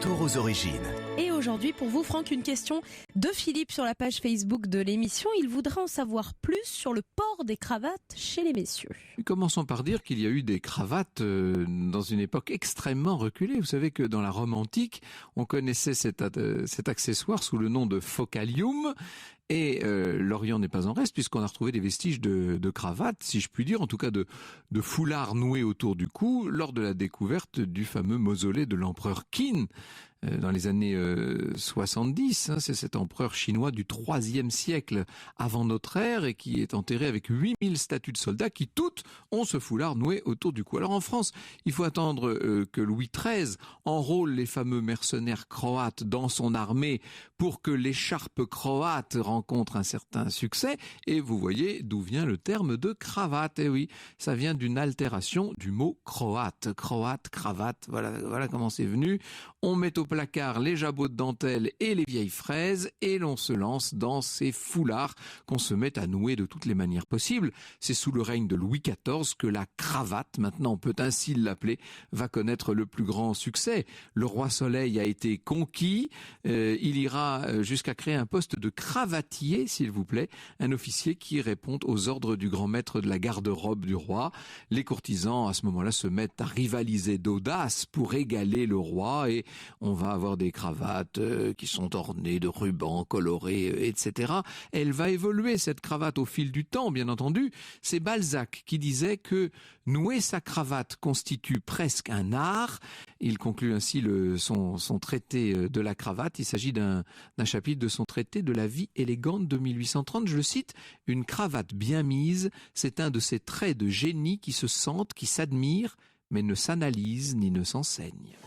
Retour aux origines. Et aujourd'hui, pour vous, Franck, une question de Philippe sur la page Facebook de l'émission. Il voudrait en savoir plus sur le port des cravates chez les messieurs. Commençons par dire qu'il y a eu des cravates dans une époque extrêmement reculée. Vous savez que dans la Rome antique, on connaissait cet accessoire sous le nom de focalium. Et l'Orient n'est pas en reste, puisqu'on a retrouvé des vestiges de cravates, si je puis dire, en tout cas de foulards noués autour du cou, lors de la découverte du fameux mausolée de l'empereur Qin, dans les années 70. C'est cet empereur chinois du IIIe siècle avant notre ère, et qui est enterré avec 8000 statues de soldats qui toutes ont ce foulard noué autour du cou. Alors en France, il faut attendre que Louis XIII enrôle les fameux mercenaires croates dans son armée pour que l'écharpe croate rencontre un certain succès, et vous voyez d'où vient le terme de cravate. Et oui, ça vient d'une altération du mot croate. Croate, cravate, voilà comment c'est venu. On met au placard les jabots de dentelle et les vieilles fraises, et l'on se lance dans ces foulards qu'on se met à nouer de toutes les manières possibles. C'est sous le règne de Louis XIV que la cravate, maintenant on peut ainsi l'appeler, va connaître le plus grand succès. Le roi Soleil a été conquis, il ira jusqu'à créer un poste de cravatier, s'il vous plaît, un officier qui répond aux ordres du grand maître de la garde-robe du roi. Les courtisans à ce moment-là se mettent à rivaliser d'audace pour égaler le roi, et on va avoir des cravates qui sont ornées de rubans colorés, etc. Elle va évoluer, cette cravate, au fil du temps, bien entendu. C'est Balzac qui disait que nouer sa cravate constitue presque un art. Il conclut ainsi son traité de la cravate. Il s'agit d'un chapitre de son traité de la vie élégante de 1830. Je le cite: « Une cravate bien mise, c'est un de ces traits de génie qui se sentent, qui s'admirent, mais ne s'analysent ni ne s'enseignent. »